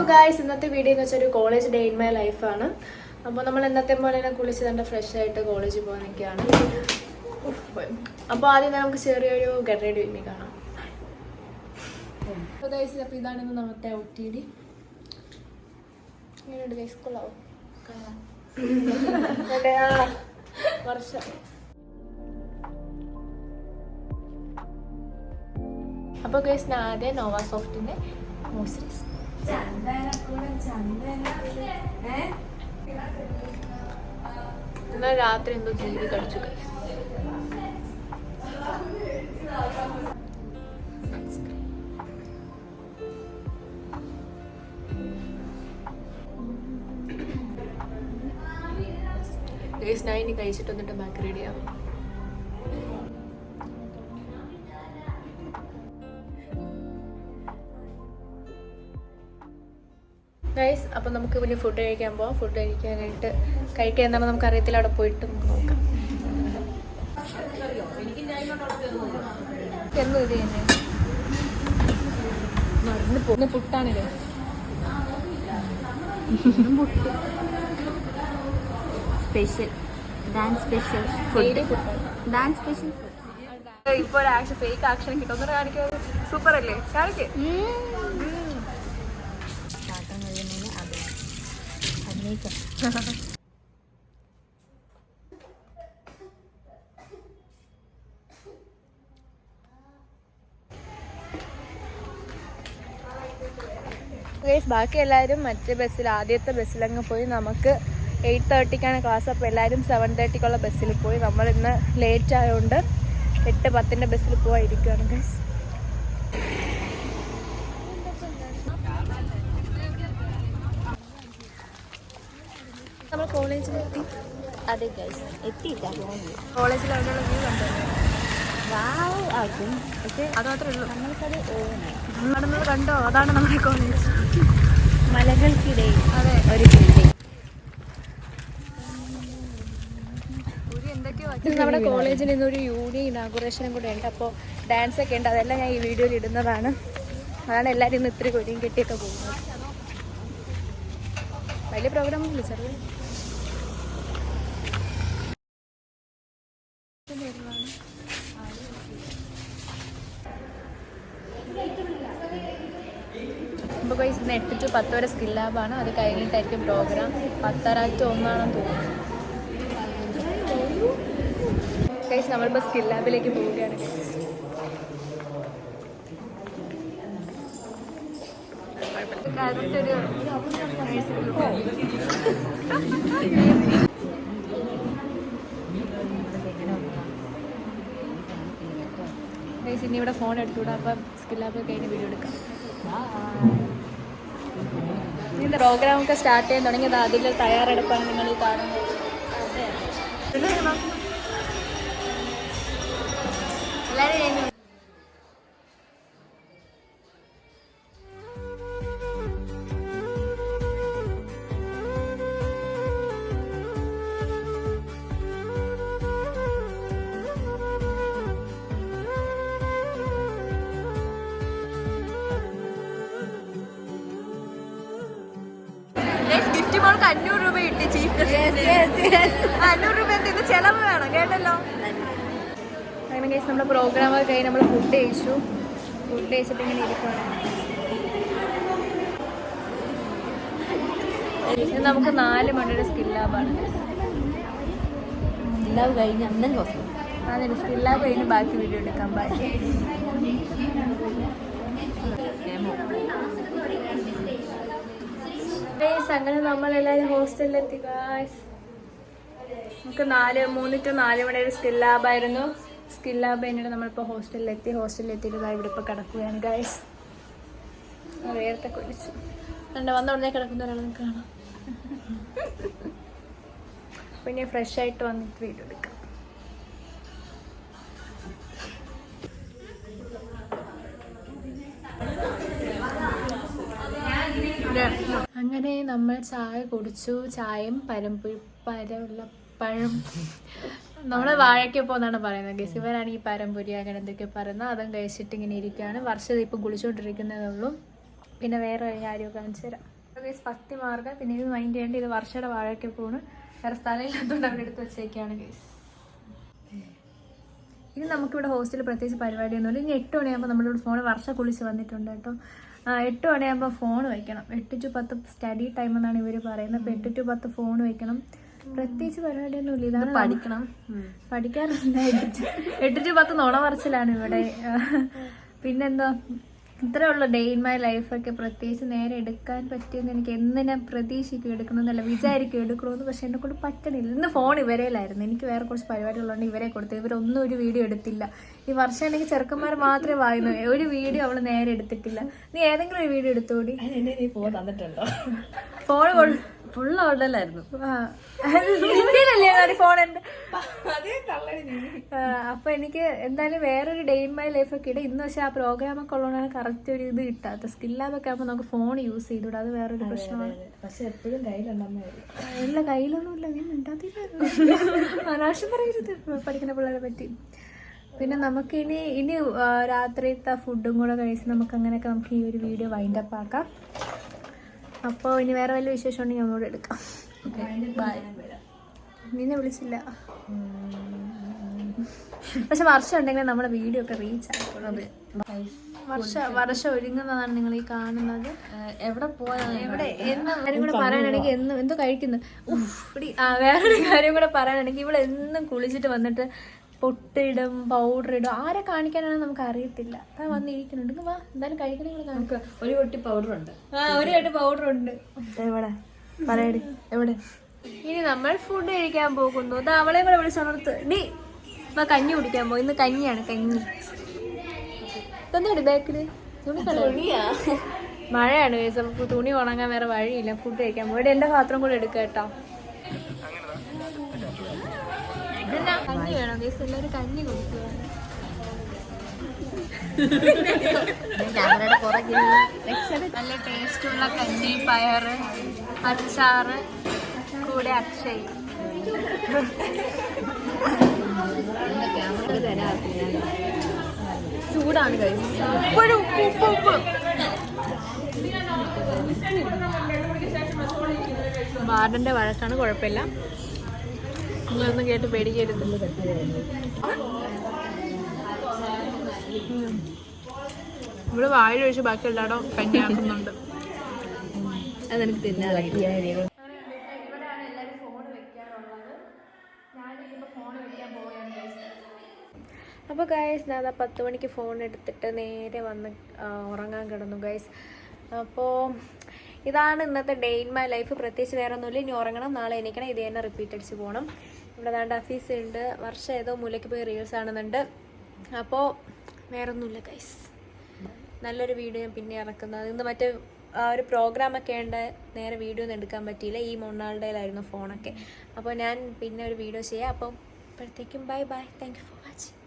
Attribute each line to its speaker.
Speaker 1: Guys, ഇന്നത്തെ video എന്ന് വെച്ചാൽ ഒരു കോളേജ് ഡേ ഇൻ മൈ ലൈഫാണ്. അപ്പോൾ നമ്മൾ എന്നത്തെ പോലെ തന്നെ കുളിച്ച് തന്നെ ഫ്രഷ് ആയിട്ട് കോളേജിൽ പോകാൻ നിൽക്കുകയാണ്. അപ്പോൾ ആദ്യം നമുക്ക് ചെറിയൊരു ഗെറ്റ് റെഡി വിത്ത് മീ കാണാം. അപ്പോൾ ഗൈസ്, അപ്പോൾ ഇതാണ് ഇന്ന് നമ്മുടെ OTD. ഇങ്ങനെയുണ്ട് ഗൈസ്, കൊള്ളാവും വർഷം. അപ്പോൾ ഗൈസ്, ഞാൻ ആദ്യം നോവാ സോഫ്റ്റിൻ്റെ മോയ്സ്ചറൈസർ. എന്നാൽ രാത്രി എന്തോ ജീവി കളിച്ചു. ഗൈസ്, ഞാൻ ഇനി കഴിച്ചിട്ട് വന്നിട്ട് ബാക്ക് റെഡി ആവും. ഗൈസ്, അപ്പോൾ നമുക്ക് പിന്നെ ഫുഡ് കഴിക്കാൻ പോവാം. ഫുഡ് കഴിക്കാനായിട്ട് കഴിക്കാൻ എന്താണ് നമുക്ക് അറിയത്തില്ല. അവിടെ പോയിട്ട് നമുക്ക് നോക്കാം. എന്നും ഇത് തന്നെ ഇന്ന് പുട്ടാണില്ലേ?
Speaker 2: Special dance special food. Dance special
Speaker 1: ഇപ്പോൾ ഒരു ആക്ഷൻ, ഫേക്ക് ആക്ഷൻ കിട്ടും. ഒന്നും കാണിക്കാതെ സൂപ്പർ അല്ലേ? കാണിക്കേ. ബാക്കി എല്ലാവരും മറ്റേ ബസ്സിൽ, ആദ്യത്തെ ബസ്സിലങ്ങ് പോയി. നമുക്ക് 8:30 ക്ലാസ്. അപ്പോൾ എല്ലാവരും 7:30 ബസ്സിൽ പോയി. നമ്മൾ ഇന്ന് ലേറ്റ് ആയതുകൊണ്ട് 8:10 ബസ്സിൽ പോയിരിക്കുകയാണ് ഗൈസ്. നമ്മൾ കോളേജിലെത്തി.
Speaker 2: അതെ ഗൈസ്, എത്തിയില്ല.
Speaker 1: കോളേജിൽ അവിടെയുള്ള വ്യൂ കണ്ടോ?
Speaker 2: ആകും, പക്ഷേ
Speaker 1: അത് മാത്രമേ ഉള്ളൂ.
Speaker 2: നമ്മൾക്കത്
Speaker 1: നടന്നത് കണ്ടോ? അതാണ് നമ്മുടെ കോളേജ്.
Speaker 2: മലകൾക്കിടയിൽ
Speaker 1: അതെ,
Speaker 2: ഒരു ബിൽഡിംഗ്.
Speaker 1: നമ്മുടെ കോളേജിൽ ഇന്നൊരു യൂണിയൻ ഇനാഗുറേഷനും കൂടെ ഉണ്ട്. അപ്പോൾ ഡാൻസ് ഒക്കെ ഉണ്ട്. അതെല്ലാം ഞാൻ ഈ വീഡിയോയിൽ ഇടുന്നതാണ്. അതാണ് എല്ലാവരും ഇന്ന് ഇത്തിരി കൊടിയും കെട്ടിയൊക്കെ പോകുന്നത്. വലിയ പ്രോഗ്രാമൊന്നുമില്ല, ചെറിയ. ഇപ്പോൾ ഗൈസ്, ഇന്ന് 8 to 10 വരെ സ്കിൽ ലാബാണ്. അത് കഴിഞ്ഞിട്ടായിരിക്കും പ്രോഗ്രാം. 10:30 to 1 ആണെന്ന് തോന്നുന്നു. ഗൈസ്, നമ്മളിപ്പോൾ സ്കിൽ ലാബിലേക്ക് പോവുകയാണ് ഗൈസ്. ഗൈസ്, ഇനി ഇവിടെ ഫോൺ എടുത്തുകൂടാ. അപ്പം സ്കിൽ ലാബ് കഴിഞ്ഞ് വീഡിയോ എടുക്കാം. ഇനി പ്രോഗ്രാമൊക്കെ സ്റ്റാർട്ട് ചെയ്യാൻ തുടങ്ങിയത് അതിൽ തയ്യാറെടുപ്പാണ് നിങ്ങൾ ഈ കാണുന്നത്. എല്ലാവരും ഗിഫ്റ്റ് മോൾക്ക് 500 രൂപ കിട്ടി. ചീഫ് ഗസ്റ്റ് 500 രൂപ എന്തെങ്കിലും ചെലവ് വേണം, കേട്ടല്ലോ. അങ്ങനെ കേസ്, നമ്മുടെ പ്രോഗ്രാമൊക്കെ കഴിഞ്ഞ് നമ്മൾ ഫുഡ് കഴിച്ചു. ഫുഡ് കഴിച്ചിട്ട് ഇങ്ങനെ ഇരിക്കുകയാണ്. ഇത് നമുക്ക് 4 മണിയുടെ സ്കിൽ ലാബാണ്.
Speaker 2: സ്കിൽ ലാബ് കഴിഞ്ഞ് അന്നേരം ഹോസ്റ്റൽ.
Speaker 1: അതെ, സ്കിൽ ലാബ് കഴിഞ്ഞ് ബാക്കി വീഡിയോ എടുക്കാൻ ബാക്കി. അങ്ങനെ നമ്മളെല്ലാവരും ഹോസ്റ്റലിലെത്തി ഗായ്സ്. നമുക്ക് 3 to 4 മണിയുടെ സ്കിൽ ലാബായിരുന്നു. സ്കിൽ ലാബ് കഴിഞ്ഞിട്ട് നമ്മളിപ്പോൾ ഹോസ്റ്റലിലെത്തി. ഹോസ്റ്റലിലെത്തിയിട്ട് ഇവിടെ ഇപ്പോൾ കിടക്കുകയാണ് ഗായ്സ്. വേർത്തെ കുളിച്ചു വന്ന ഉടനെ കിടക്കുന്ന ഒരാളെ കാണാം. പിന്നെ ഫ്രഷ് ആയിട്ട് വന്നിട്ട് വീഡിയോ എടുക്കാം. അങ്ങനെ നമ്മൾ ചായ കുടിച്ചു. ചായയും പഴം നമ്മുടെ വാഴയ്ക്കൊപ്പം എന്നാണ് പറയുന്നത് ഗൈസ്. ഇവരാണെങ്കിൽ പരമ്പൊരി അങ്ങനെ എന്തൊക്കെ പറയുന്നത്. അതും കഴിച്ചിട്ട് ഇങ്ങനെ ഇരിക്കുകയാണ്. വർഷം ഇപ്പം കുളിച്ചുകൊണ്ടിരിക്കുന്നതേ ഉള്ളൂ. പിന്നെ വേറെ കാര്യമൊക്കെ കാണിച്ചു തരാം. പത്തി മാർഗ. പിന്നെ ഇത് മൈൻഡ് ചെയ്യേണ്ട ഇത് വർഷയുടെ വാഴയ്ക്ക് പോണ്. വേറെ സ്ഥലം ഇല്ലാത്തതുകൊണ്ട് അവിടെ എടുത്ത് വെച്ചേക്കാണ് ഗൈസ്. ഇനി നമുക്കിവിടെ ഹോസ്റ്റലിൽ പ്രത്യേകിച്ച് പരിപാടിയൊന്നുമില്ല. ഇനി 8 മണിയാകുമ്പോൾ നമ്മളിവിടെ ഫോൺ വർഷ കുളിച്ച് വന്നിട്ടുണ്ട് കേട്ടോ. 8 മണിയാകുമ്പോൾ ഫോൺ വയ്ക്കണം. 8 to 10 സ്റ്റഡി ടൈം എന്നാണ് ഇവർ പറയുന്നത്. അപ്പോൾ 8 to 10 ഫോൺ വയ്ക്കണം. പ്രത്യേകിച്ച് പരിപാടിയൊന്നുമില്ല. ഇതാണ് പഠിക്കണം. പഠിക്കാറില്ല. 8 to 10 നുണ പറച്ചിലാണ് ഇവിടെ. പിന്നെന്താ ഇത്രയുള്ള ഡേ ഇൻ മൈ ലൈഫൊക്കെ പ്രത്യേകിച്ച് നേരെ എടുക്കാൻ പറ്റിയെന്ന് എനിക്ക് എന്ന് ഞാൻ പ്രതീക്ഷിക്കും എടുക്കണമെന്നല്ല വിചാരിക്കും എടുക്കണമെന്ന്. പക്ഷെ എന്നെ കൊണ്ട് പറ്റണില്ല. ഇന്ന് ഫോൺ ഇവരേലായിരുന്നു. എനിക്ക് വേറെ കുറച്ച് പരിപാടികളുണ്ട് ഇവരെ കൊടുത്തു. ഇവരൊന്നും ഒരു വീഡിയോ എടുത്തില്ല. ഈ വർഷം എനിക്ക് ചെറുക്കന്മാർ മാത്രമേ വായുന്നു. ഒരു വീഡിയോ അവൾ നേരെ എടുത്തിട്ടില്ല. നീ ഏതെങ്കിലും ഒരു വീഡിയോ എടുത്തോടി.
Speaker 2: ഫോൺ തന്നിട്ടുണ്ടോ?
Speaker 1: ഫോൺ
Speaker 2: ഫുൾ ഓർഡറിലായിരുന്നു.
Speaker 1: ഇന്ത്യയിലല്ലേ ഫോൺ ഉണ്ട്. അപ്പൊ എനിക്ക് എന്തായാലും വേറൊരു ഡേ ഇൻ മൈ ലൈഫ് ഒക്കെ ഇട. ഇന്ന് പക്ഷെ ആ പ്രോഗ്രാമൊക്കെ ഉള്ളതുകൊണ്ടാണ് കറക്റ്റ് ഒരു ഇത് കിട്ടാത്ത. സ്കിൽ ലാബൊക്കെ ആകുമ്പോൾ നമുക്ക് ഫോൺ യൂസ് ചെയ്തൂടെ. അത് വേറൊരു പ്രശ്നമാണ്.
Speaker 2: പക്ഷെ എപ്പോഴും കയ്യിലുണ്ടെന്നേ.
Speaker 1: ഇല്ല കയ്യിലൊന്നുമില്ല. നീ മിണ്ടാതില്ല. അനാവശ്യം പറയരുത് പഠിക്കുന്ന പിള്ളേരെ പറ്റി. പിന്നെ നമുക്ക് ഇനി രാത്രിത്തെ ഫുഡും കൂടെ കഴിച്ച് നമുക്ക് അങ്ങനെയൊക്കെ നമുക്ക് ഈ ഒരു വീഡിയോ വൈൻഡ് അപ്പ് ആക്കാം. അപ്പോൾ ഇനി വേറെ വല്ല വിശേഷം ഉണ്ടെങ്കിൽ നമ്മളോട് എടുക്കാം. ബൈ. നിന്നെ വിളിച്ചില്ല. പക്ഷെ വർഷം ഉണ്ടെങ്കിൽ നമ്മുടെ വീഡിയോ ഒക്കെ റീച്ച് ആയിക്കോളും. വർഷം ഒരുങ്ങുന്നതാണ് നിങ്ങൾ ഈ കാണുന്നത്.
Speaker 2: എവിടെ പോയാ
Speaker 1: എവിടെ കാര്യം കൂടെ പറയാനാണെങ്കിൽ എന്തോ കഴിക്കുന്നു. വേറൊരു കാര്യം കൂടെ പറയാനാണെങ്കിൽ ഇവിടെ എന്നും കുളിച്ചിട്ട് വന്നിട്ട് പൊട്ടിടും പൗഡർ ഇടും. ആരെ കാണിക്കാനാണെന്ന് നമുക്ക് അറിയത്തില്ല. അതാ വന്നിരിക്കുന്നുണ്ട്. വാ എന്തായാലും കഴിക്കണമെങ്കിൽ കാണിക്കുക.
Speaker 2: ഒരു കൊട്ടി പൗഡർ ഉണ്ട്.
Speaker 1: ഒരു കെട്ട് പൗഡർ ഉണ്ട്.
Speaker 2: എവിടെ പറയടി എവിടെ?
Speaker 1: ഇനി നമ്മൾ ഫുഡ് കഴിക്കാൻ പോകുന്നു. അത് അവളെ കൂടെ വിളിച്ചോർത്ത് ഡി ഇപ്പൊ കഞ്ഞി കുടിക്കാൻ പോകും. ഇന്ന് കഞ്ഞിയാണ്. കഞ്ഞി ഇതൊന്നും ബാക്കില് മഴയാണ്. നമുക്ക് തുണി ഉണങ്ങാൻ വേറെ വഴിയില്ല. ഫുഡ് കഴിക്കാൻ പോകും. ഇവിടെ എന്റെ പാത്രം കൂടെ എടുക്കുക കേട്ടോ. കഞ്ഞി വേണം ഗൈസ്. എല്ലാവരും കഞ്ഞി കുടിക്കുക. നല്ല ടേസ്റ്റുള്ള കഞ്ഞി, പയറ്, അച്ചാറ്, കൂടെ അക്ഷയ്.
Speaker 2: ചൂടാണ് കഴിയും.
Speaker 1: വാർഡന്റെ വഴക്കാണ്. കുഴപ്പമില്ല. നിങ്ങളൊന്നും കേട്ട് പേടിക്കരുത്. ഇവിടെ വാഴ ഒഴിച്ച് ബാക്കി എല്ലായിടം കഞ്ഞിയാക്കുന്നുണ്ട്.
Speaker 2: അതെനിക്ക് തിന്നാൻ
Speaker 1: ഇവിടെയാണ് എല്ലാവരും ഫോൺ വെക്കാറുള്ളത്. ഞാനിപ്പോൾ ഫോൺ വെക്കാൻ പോവുകയാണ് ഗൈസ്. അപ്പോൾ ഗൈസ് ഞാൻ 10 മണിക്ക് ഫോൺ എടുത്തിട്ട് നേരെ വന്ന് ഉറങ്ങാൻ കിടന്നു ഗൈസ്. അപ്പോൾ ഇതാണ് ഇന്നത്തെ ഡേ ഇൻ മൈ ലൈഫ്. പ്രത്യേകിച്ച് വേറെ ഒന്നുമില്ല. ഇനി ഉറങ്ങണം, നാളെ എണീക്കണം, ഇത് തന്നെ റിപ്പീറ്റ് അടിച്ച് പോകണം. ഇവിടെ ദാണ്ട് അഫീസ് ഉണ്ട്. വർഷം ഏതോ മൂലയ്ക്ക് പോയി റീൽസ് കാണുന്നുണ്ട്. അപ്പോൾ വേറെ ഒന്നുമില്ല ഗൈസ്. നല്ലൊരു വീഡിയോ ഞാൻ പിന്നെ ഇറക്കുന്നത്. ഇന്ന് മറ്റേ ഒരു പ്രോഗ്രാമൊക്കെ ഉണ്ട്. നേരെ വീഡിയോ ഒന്നും എടുക്കാൻ പറ്റിയില്ല. ഈ മൊണ്ണാളുടെയിലായിരുന്നു ഫോണൊക്കെ. അപ്പോൾ ഞാൻ പിന്നെ ഒരു വീഡിയോ ചെയ്യാം. അപ്പോൾ അപ്പോഴത്തേക്കും bye bye. Thank you for watching.